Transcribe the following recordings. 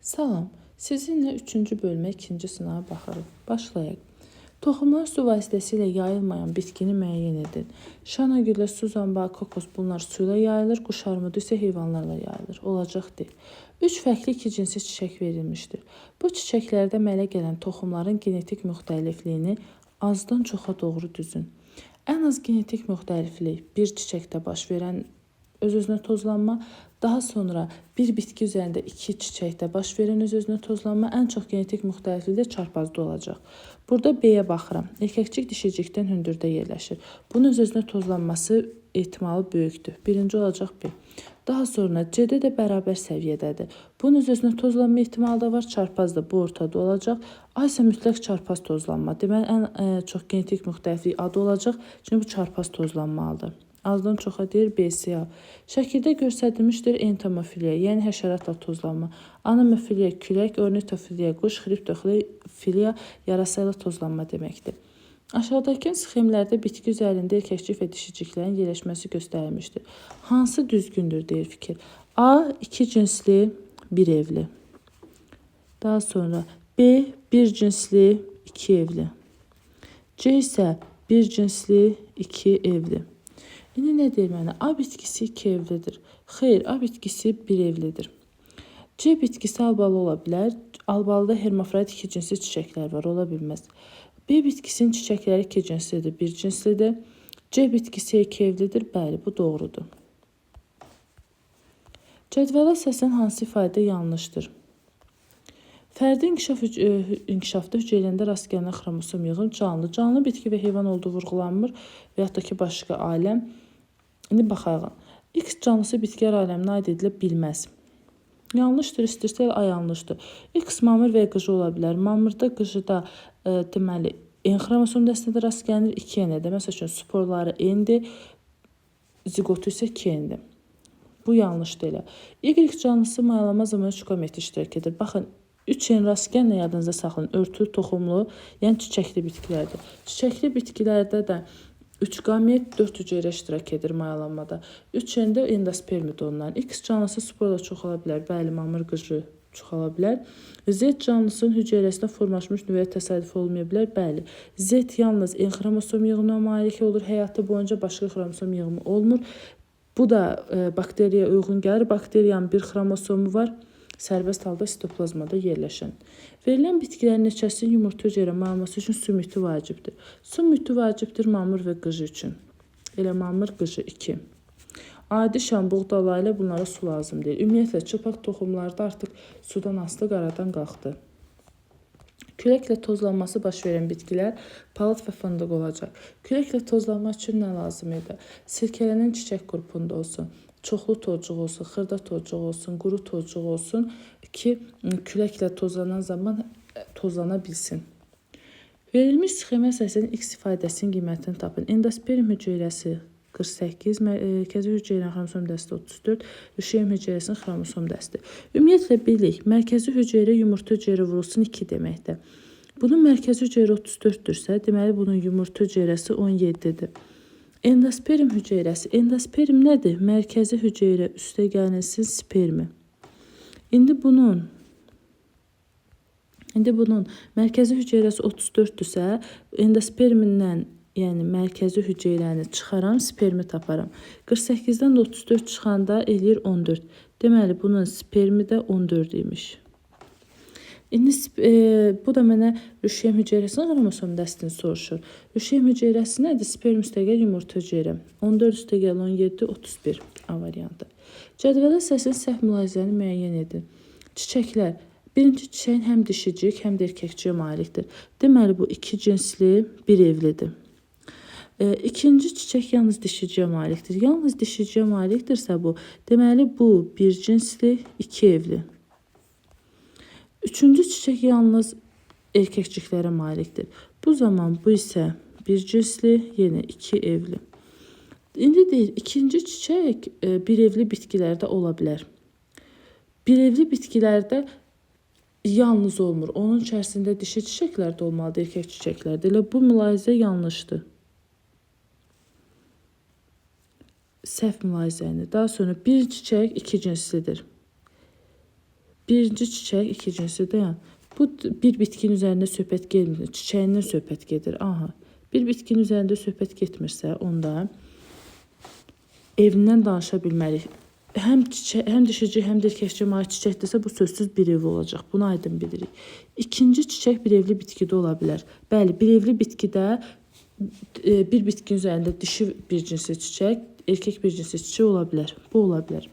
Salam, sizinlə 3-cü bölmə 2-ci sınağa baxırıq. Başlayaq. Toxumlar su vasitəsilə yayılmayan bitkini müəyyən edin. Şanagülə, suzanba, kokos bunlar su ilə yayılır, quşarmudu isə heyvanlarla yayılır. Olacaq deyil. 3 fərqli iki cinsi çiçək verilmişdir. Bu çiçəklərdə əmələ gələn toxumların genetik müxtəlifliyini azdan çoxa doğru düzün. Ən az genetik müxtəliflik bir çiçəkdə baş verən öz-özünə tozlanma, daha sonra bir bitki üzərində 2 çiçəkdə baş verən öz-özünə tozlanma, ən çox genetik müxtəliflik də çarpazda olacaq. Burada B-yə baxıram. Erkəkcik dişicikdən hündürdə yerləşir. Bunun öz-özünə tozlanması ehtimalı böyükdür. Birinci olacaq B. Daha sonra C-də də bərabər səviyyədədir. Bunun öz-özünə tozlanma ehtimalı da var, çarpaz da bu ortada olacaq. A isə mütləq çarpaz tozlanma. Deməli, ən çox genetik müxtəliflik adı olacaq, çünki bu çarpaz tozlanmalıdır. Azdan çoxa deyir BCA. Şəkildə göstərilmişdir entomofiliya, yəni həşəratla tozlanma. Anomofiliya külək, ornitofiliya quş, xriptofiliya yarasa ilə tozlanma deməkdir. Aşağıdakı sxemlərdə bitki üzərində erkəkcik və dişiciklərin yerləşməsi göstərilmişdir. Hansı düzgündür deyir fikir. A. 2 cinsli, 1 evli. Daha sonra B. 1 cinsli, 2 evli. C isə 1 cinsli, 2 evli. İndi nə deyir mənə? A bitkisi 2 evlidir. Xeyr, A bitkisi 1 evlidir. C bitkisi albalı ola bilər. Albalıda hermafrodit 2 cinsli çiçəklər var, ola bilməz. B bitkisinin çiçəkləri 2 cinslidir, 1 cinslidir. C bitkisi 2 evlidir. Bəli, bu doğrudur. Cədvələ səslən hansı ifadə yanlışdır? Fərdi inkişafda hüceyrəndə rast gələn xromosom yığın canlı. Canlı bitki və heyvan olduğu vurğulanmır və yaxud da ki, başqa aləm. İndi baxaq. X canlısı bitkilər aləminə aid edilə bilməz. Yanlışdır, istəyirsə A yanlışdır. X mamır və qıcı ola bilər. Mamırda, qıcıda deməli N xromosom dəstədə rast gəlinir 2N-də. Məsəl üçün sporları N-dir, zigotu isə 2N-dir. Bu yanlışdır elə. Y canlısı mayalama zamanı 3 gamet iştirak edir. Baxın, 3N rast gəlin yadınızda saxlayın. Örtülü toxumlu, yəni çiçəkli bitkilərdir. Çiçəkli bitkilərdə də 3 gamet 4 hüceyrə iştirak edir mayalanmada. 3N-də endospermid ondan. X canlısı sporla çoxala bilər. Bəli, mamır qıcı çoxala bilər. Z canlısının hüceyrəsində formalaşmış nüvəyə təsadüf olmaya bilər. Bəli. Z yalnız N xromosom yığımına malik olur. Həyatı boyunca başqa xromosom yığımı olmur. Bu da bakteriyaya uyğun gəlir. Bakteriyanın bir xromosomu var. Sərbəst halda sitoplazmada yerləşən. Verilən bitkilərin neçəsinin yumurta hüceyrə mayalaması üçün su mühiti vacibdir. Su mühiti vacibdir mamır və qıcı üçün. Elə mamır, qıcı 2. Adi şam, buğdala ilə bunlara su lazım deyil. Ümumiyyətlə, çılpaq toxumlarda artıq sudan asılı qaradan qalxdı. Küləklə tozlanması baş verən bitkilər palıd və fındıq olacaq. Küləklə tozlanma üçün nə lazım idi? Sirkələnən çiçək qrupunda olsun. Çoxlu tozcuq olsun, xırda tozcuq olsun, quru tozcuq olsun ki, küləklə tozlanan zaman tozlana bilsin. Verilmiş sxemə əsasən X ifadəsinin qiymətini tapın. Endosperm hüceyrəsi 48, mərkəzi hüceyrənin xromosom dəsti 34, rüşeym hüceyrəsinin xromosom dəsti. Ümumiyyətlə, bilik, mərkəzi hüceyrə yumurta hüceyrə vurulsun 2 deməkdir. Bunun mərkəzi hüceyrə 34-dürsə, deməli bunun yumurta hüceyrəsi 17-dir. Endosperm hüceyrəsi. Endosperm nədir? Mərkəzi hüceyrə üstə gəlsin spermi. İndi bunun mərkəzi hüceyrəsi 34-dürsə, endospermindən, yəni mərkəzi hüceyrəni çıxaram, spermi taparam. 48-dən də 34 çıxanda eləyir 14. Deməli, bunun spermi də 14 imiş. İndi bu da mənə rüşeym hüceyrəsinin xromosom dəstini soruşur. Rüşeym hüceyrəsi nədir? Sperm üstəgəl yumurta hüceyrə. 14 üstəgəl 17, 31 A variantı. Cədvələ səsin səhv mülahizəni müəyyən edin. Çiçəklər. Birinci çiçəyin həm dişicik, həm də erkəkciyə malikdir. Deməli, bu 2 cinsli, 1 evlidir. İkinci çiçək yalnız dişiciyə malikdir. Yalnız dişiciyə malikdirsə bu, deməli bu 1 cinsli, 2 evli. Üçüncü çiçək yalnız erkəkciklərə malikdir. Bu zaman bu isə 1 cinsli, yenə 2 evli. İndi deyir, ikinci çiçək 1 evli bitkilərdə ola bilər. 1 evli bitkilərdə yalnız olmur. Onun içərisində dişi çiçəklər də olmalıdır, erkək çiçəklər də. Elə bu mülahizə yanlışdır. Səhv mülahizəni. Daha sonra bir çiçək 2 cinslidir. Birinci çiçək, ikincisi dayan. Bu bir bitkinin üzərində söhbət gelmir. Çiçəyindən söhbət gedir. Aha. Bir bitkinin üzərində söhbət getmirsə, onda evindən danışa bilmərik. Həm dişici, həm də erkəkçi mavi çiçəkdirsə bu sözsüz bir ev olacaq. Bunu aydın bilirik. İkinci çiçək bir evli bitkidə ola bilər. Bəli, bir evli bitkidə bir bitkinin üzərində dişi bir cinsi çiçək, erkək bir cinsi çiçək ola bilər. Bu ola bilər.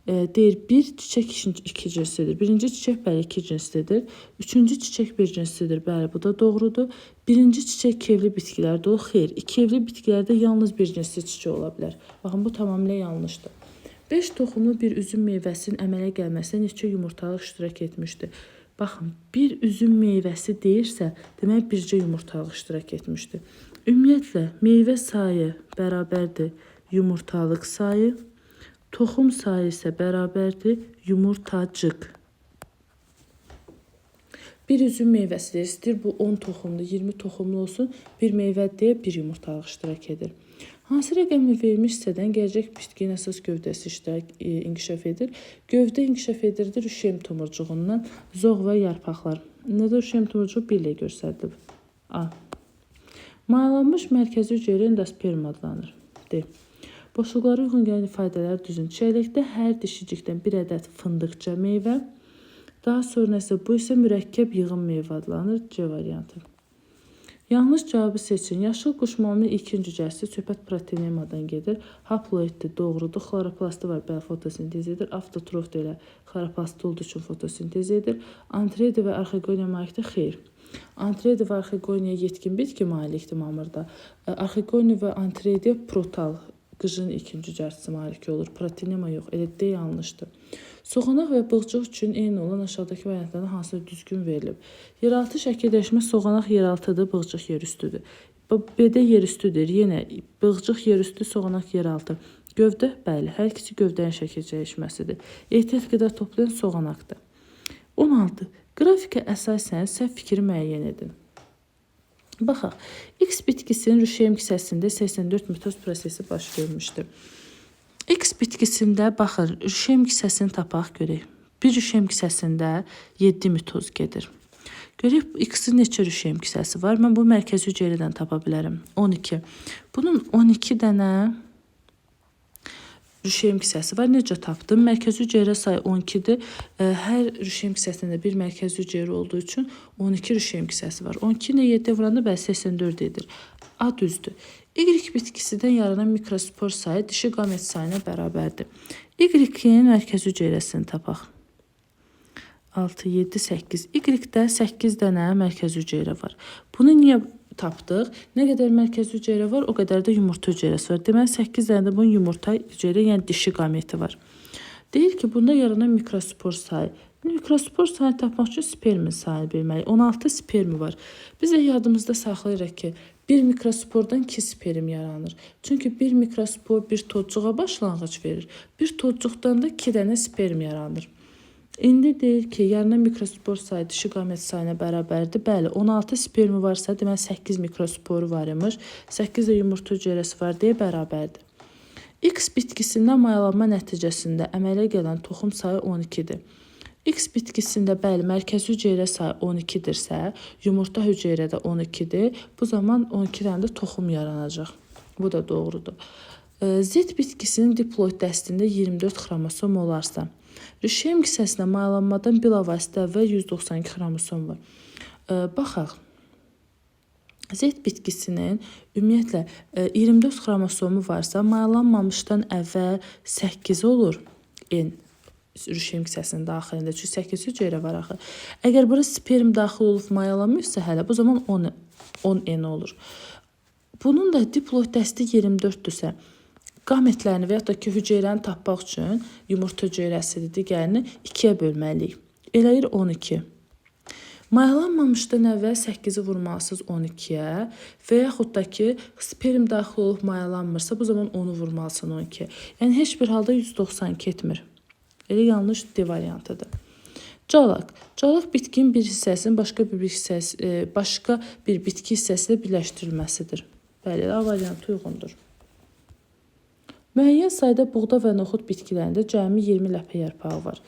Deyir, bir çiçək iki cinsidir. Birinci çiçək bəli iki cinsidir. Üçüncü çiçək bir cinsidir. Bəli, bu da doğrudur. Birinci çiçək iki evli bitkilərdə o xeyr. İki evli bitkilərdə yalnız bir cinsi çiçək ola bilər. Baxın, bu tamamilə yanlışdır. 5 toxumlu bir üzüm meyvəsinin əmələ gəlməsində neçə yumurtalıq iştirak etmişdir? Baxın, bir üzüm meyvəsi deyirsə, demək bircə yumurtalıq iştirak etmişdir. Ümumiyyətlə, meyvə sayı bərabərdir yumurtalıq sayı. Toxum sayı isə bərabərdir yumurtacıq. Bir üzüm meyvəsi istəyir, bu 10 toxumlu, 20 toxumlu olsun, bir meyvə deyə bir yumurtalıq iştirak edir. Hansı rəqəmli verilmiş hissədən gələcək bitkinin əsas gövdəsi inkişaf edir? Gövdə inkişaf edirdi rüşem tomurcuğundan, zoğ və yarpaqlar. Nədə rüşem tomurcuğu 1 ilə göstərilib? A. Mayalanmış mərkəzi hüceyrə endosperm adlanır. D. Boşluqlara uyğun gələn ifadələr düzün. Çiyələkdə hər dişicikdən bir ədəd fındıqca meyvə. Daha sonra isə bu isə mürəkkəb yığın meyvə adlanır. C variantı. Yanlış cavabı seçin. Yaşıl quşmalının ilkin cücəsi söhbət proteinemadan gedir. Haploiddir, doğrudur. Xloroplastı var, bəli, fotosintez edir. Avtotrof da elə xloroplastı olduğu üçün fotosintez edir. Antredi və arxegoniya malikdir, xeyr. Antredi və arxegoniya yetkin bitki malikdir mamırda. Arxegoniya və antrediya protal qıcın ilkin cücərçisi maliki olur. Proteinema yox, elə də yanlışdır. Soğanaq və bığcıq üçün eyni olan aşağıdakı variantlardan hansı düzgün verilib? Yeraltı şəkil dəyişmə soğanaq yeraltıdır, bığcıq yerüstüdür. B-də yerüstüdür. Yenə bığcıq yerüstü, soğanaq yeraltı. Gövdə, bəli, hər ikisi gövdənin şəkil dəyişməsidir. Ehtiyat qida toplayan soğanaqdır. 16. Qrafikə əsasən səhv fikri müəyyən edin. Baxaq, X bitkisinin rüşeym kisəsində 84 mitoz prosesi baş vermişdir. X bitkisində, baxın, rüşeym kisəsini tapaq görək. Bir rüşeym kisəsində 7 mitoz gedir. Görək, X-in neçə rüşeym kisəsi var? Mən bu mərkəzi hüceyrədən tapa bilərəm. 12. Bunun 12 dənə rüşeym kisəsi var. Necə tapdım? Mərkəzi hüceyrə sayı 12-dir. Hər rüşeym kisəsində bir mərkəzi hüceyrə olduğu üçün 12 rüşeym kisəsi var. 12 ilə 7 vuranda bəli 84 edir. A düzdür. Y bitkisidən yaranan mikrospor sayı dişi qamet sayına bərabərdir. Y-in mərkəzi hüceyrəsini tapaq. 6, 7, 8. Y-də 8 dənə mərkəzi hüceyrə var. Bunu niyə tapdıq? Nə qədər mərkəzi hüceyrə var, o qədər də yumurta hüceyrəsi var. Deməli, 8 dənə də bunun yumurta hüceyrə, yəni dişi qameti var. Deyir ki, bunda yaranan mikrospor sayı. Mikrospor sayını tapmaq üçün spermin sayını bilməliyik. 16 spermi var. Biz də yadımızda saxlayırıq ki, bir mikrospordan 2 sperm yaranır. Çünki bir mikrospor bir tozcuğa başlanğıc verir. Bir tozcuqdan da 2 dənə sperm yaranır. İndi deyir ki, yaranan mikrospor sayı dişi qamət sayına bərabərdir. Bəli, 16 spermi varsa, deməli 8 mikrosporu var imiş. 8 də yumurta hüceyrəsi var deyə bərabərdir. X bitkisindən mayalanma nəticəsində əmələ gələn toxum sayı 12-dir. X bitkisində bəli, mərkəzi hüceyrə sayı 12-dirsə, yumurta hüceyrədə 12-dir. Bu zaman 12 dənə də toxum yaranacaq. Bu da doğrudur. Z bitkisinin diploid dəstində 24 xromosom olarsa, rüşeym kisəsinə mayalanmadan bilavasitə və 192 xromosom var. Baxaq. Z bitkisinin ümumiyyətlə 24 xromosomu varsa, mayalanmamışdan əvvəl 8 olur N rüşeym kisəsinin daxilində. Çünki 8 hüceyrə var axı. Əgər bura sperm daxil olub mayalanmışsa hələ, bu zaman 10 N olur. Bunun da diploid dəsti 24-dürsə, qametlərini və ya da ki, hüceyrəni tapmaq üçün yumurta hüceyrəsidir, digərini 2-yə bölməliyik. Eləyir 12. Mayalanmamışdan əvvəl 8-i vurmalısınız 12-yə və yaxud da ki, sperm daxil olub mayalanmırsa, bu zaman 10-u vurmalısın 12-yə. Yəni, heç bir halda 192 etmir. Elə yanlış D variantıdır. Calaq. Calaq bitkinin bir hissəsinin başqa bir bitki hissəsi ilə birləşdirilməsidir. Bəli, A variantı uyğundur. Müəyyən sayda buğda və noxud bitkilərində cəmi 20 ləpə yarpağı var.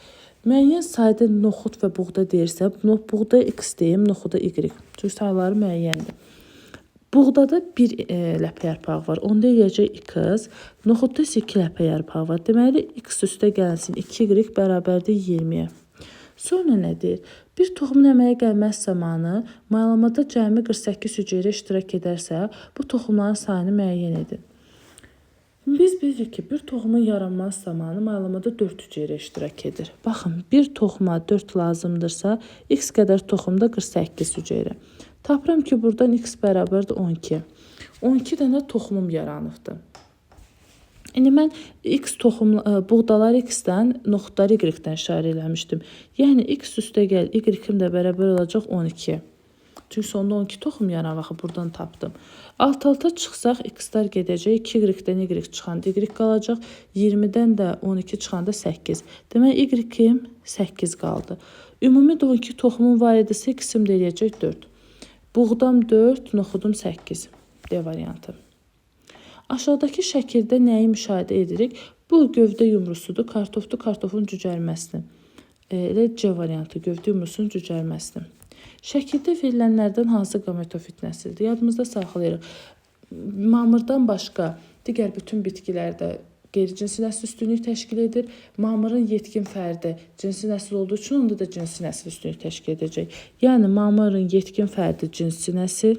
Müəyyən sayda noxud və buğda deyirsə, buğda x deyim, noxuda y. Çünki sayıları müəyyəndir. Buğdada 1 ləpə yarpağı var. Onda eləyəcək x. Noxudda isə 2 ləpə yarpağı var. Deməli, x üstə gəlsin 2y bərabərdir 20-yə. Sonra nə deyir? Bir toxumun əməyə gəlməz zamanı mayalamada cəmi 48 hüceyrə iştirak edərsə, bu toxumların sayını müəyyən edin. Biz bilirik ki, bir toxumun yaranmaz zamanı mayalamada 4 hüceyrə iştirak edir. Baxın, bir toxuma 4 lazımdırsa, x qədər toxumda 48 hüceyrə. Tapıram ki, buradan x bərabərdir 12. 12 dənə toxumum yaranıbdır. İndi mən buğdalar x-dən, noxudları y-dən işarə eləmişdim. Yəni x üstə gəl, y-im də bərabər olacaq 12. Çünki sonunda 12 toxum yaranır, buradan tapdım. Alt-alta çıxsaq, x-lar gedəcək, 2y-dən y çıxanda y qalacaq, 20-dən də 12 çıxanda 8. Demək, y-im 8 qaldı. Ümumi 12 toxumun var idisə, x-im də eləyəcək 4. Buğdam 4, noxudum 8. D variantı. Aşağıdakı şəkildə nəyi müşahidə edirik? Bu gövdə yumrusudur, kartofdur, kartofun cücərməsini. Elə C variantı, gövdə yumrusunun cücərməsini. Şəkildə verilənlərdən hansı qametofit nəsildir? Yadımızda saxlayırıq. Mamırdan başqa digər bütün bitkilərdə qeyri-cinsi nəsil üstünlük təşkil edir. Mamırın yetkin fərdi cinsi nəsil olduğu üçün onda da cinsi nəsil üstünlük təşkil edəcək. Yəni, mamırın yetkin fərdi cinsi nəsil,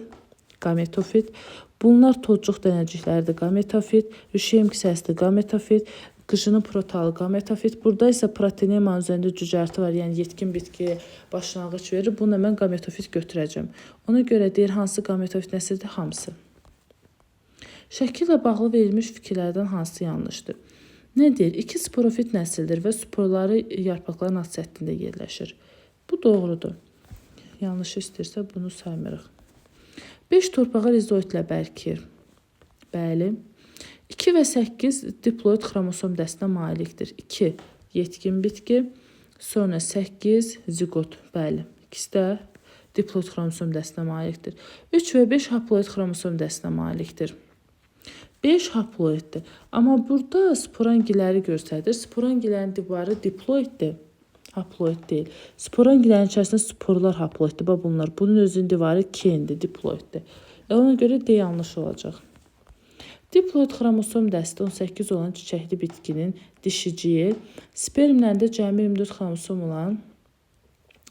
qametofit. Bunlar tozcuq dənəciklərdir, qametofit. Rüşeym kisəsidir, qametofit. Qıjının protalı, qametofit. Burada isə protenemanın üzərində cücərti var, yəni yetkin bitkiyə başlanğıc verir. Bunu mən qametofit götürəcəm. Ona görə deyir, hansı qametofit nəsildir? Hamısı. Şəkillə bağlı verilmiş fikirlərdən hansı yanlışdır? Nə deyir? 2 sporofit nəsildir və sporları yarpaqların alt səthində yerləşir. Bu doğrudur. Yanlışı istəyirsə bunu saymırıq. 5 torpağa rizoidlə bərkir. Bəli. 2 və 8 diploid xromosom dəstinə malikdir. 2 yetkin bitki, sonra 8 zigot. Bəli. İkisi də diploid xromosom dəstinə malikdir. 3 və 5 haploid xromosom dəstinə malikdir. 5 haploiddir. Amma burada sporangiləri göstərir. Sporangilərin divarı diploiddir. Haploid deyil. Sporangilərin içərisində sporlar haploiddir. Bunlar. Bunun özünün divarı kendir, diploiddir. Ona görə D yanlış olacaq. Diploid xromosom dəsti 18 olan çiçəkli bitkinin dişiciyi, spermlərində cəmi 24 xromosom olan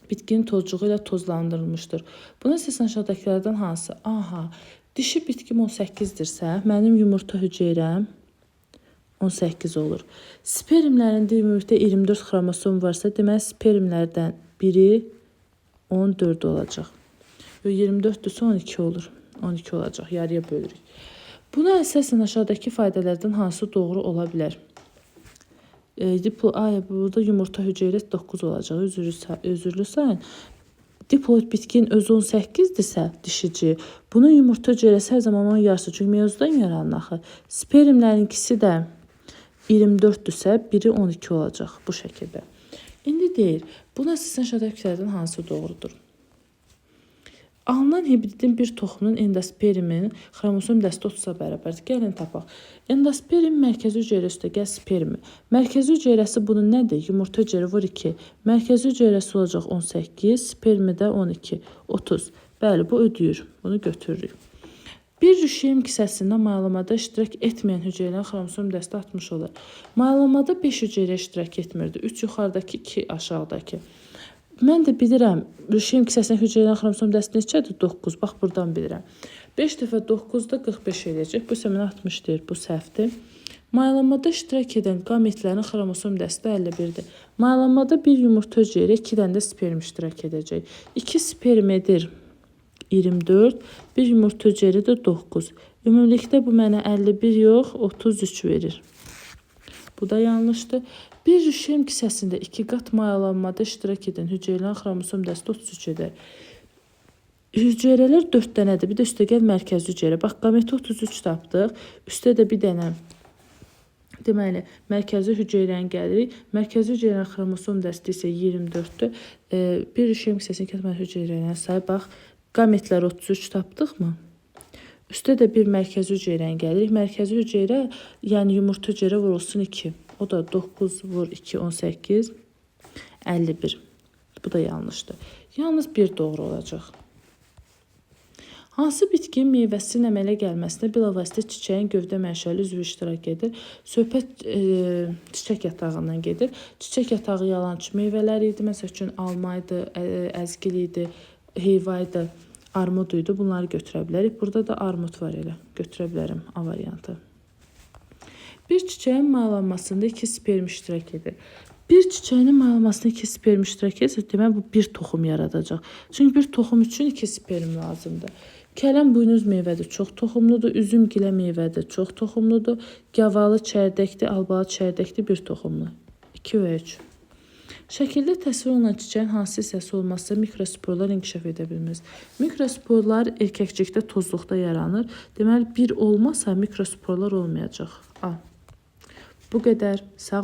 bitkinin tozcuğu ilə tozlandırılmışdır. Buna əsasən aşağıdakılardan hansı? Aha, dişi bitkim 18-dirsə, mənim yumurta hüceyrəm 18 olur. Spermlərində ümumilikdə 24 xromosom varsa, demək spermlərdən biri 14 olacaq. 24-dürsə 12 olur. 12 olacaq, yarıya bölürük. Buna əsasən aşağıdakı faydalardan hansı doğru ola bilər? Burada yumurta hüceyrəsi 9 olacaq. Özürlü sayın. Diploid bitkinin özü 18-dirsə dişici, bunun yumurta hüceyrəsi hər zaman onun yarısı. Çünki meyozdan yaranır axı. Spermlərinkisi də 24-dürsə, biri 12 olacaq bu şəkildə. İndi deyir, buna əsasən aşağıdakilərdən hansı doğrudur? Alınan hibridin bir toxumunun endospermin xromosom dəsti 30-a bərabərdir. Gəlin tapaq. Endosperm mərkəzi hüceyrəsi üstə gəl spermi. Mərkəzi hüceyrəsi bunun nədir? Yumurta hüceyrə var 2. Mərkəzi hüceyrəsi olacaq 18, spermi də 12, 30. Bəli, bu ödəyir. Bunu götürürük. Bir rüşeym kisəsində mayalamada iştirak etməyən hüceyrənin xromosom dəsti 60 olur. Mayalamada 5 hüceyrə iştirak etmirdi. 3 yuxarıdakı, 2 aşağıdakı. Mən də bilirəm, rüşeym kisəsində hüceyrənin xromosom dəsti neçədir? 9. Bax, buradan bilirəm. 5 dəfə 9-da 45 eləyəcək. Bu isə mənə 60 deyir. Bu səhvdir. Mayalanmada iştirak edən qametlərin xromosom dəsti 51-dir. Mayalanmada bir yumurta hüceyrə, 2 dənə də sperm iştirak edəcək. 2 sperm edir 24, bir yumurta hüceyrə də 9. Ümumilikdə bu mənə 51 yox, 33 verir. Bu da yanlışdır. Bir rüşeym kisəsində 2 qat mayalanmada iştirak edən hüceyrələrin xromosom dəsti 33 edər. Hüceyrələr 4 dənədir. Bir də üstə gəl mərkəzi hüceyrə. Bax, qameti 33 tapdıq. Üstə də bir dənə. Deməli, mərkəzi hüceyrəni gəlirik. Mərkəzi hüceyrənin xromosom dəsti isə 24-dür. Bir rüşeym kisəsində 2 dənə hüceyrələrin sayı. Bax, qametlər 33 tapdıqmı? Üstə də bir mərkəzi hüceyrəni gəlirik. Mərkəzi hüceyrə, yəni yumurta hüceyrə vurulsun 2. O da 9 vur 2, 18. 51. Bu da yanlışdır. Yalnız bir doğru olacaq. Hansı bitkinin meyvəsinin əmələ gəlməsində bilavasitə çiçəyin gövdə mənşəli üzvü iştirak edir? Söhbət çiçək yatağından gedir. Çiçək yatağı yalançı meyvələr idi. Məsəl üçün alma idi, əzgil idi, heyva idi, armud idi. Bunları götürə bilərik. Burada da armud var elə. Götürə bilərəm A variantı. Bir çiçəyin mayalanmasında 2 sperm iştirak edir. Bir çiçəyin mayalanmasında 2 sperm iştirak edirsə, demək bu bir toxum yaradacaq. Çünki bir toxum üçün 2 sperm lazımdır. Kələm buynuz meyvədir, çox toxumludur. Üzüm gilə meyvədir, çox toxumludur. Gavalı çərdəkdir, albalı çərdəkdir, bir toxumlu. 2 və 3. Şəkildə təsvir olunan çiçəyin hansı hissəsi olmazsa mikrosporlar inkişaf edə bilməz. Mikrosporlar erkəkcikdə tozluqda yaranır. Deməli, bir olmasa mikrosporlar olmayacaq. A. Bu qədər. Sağ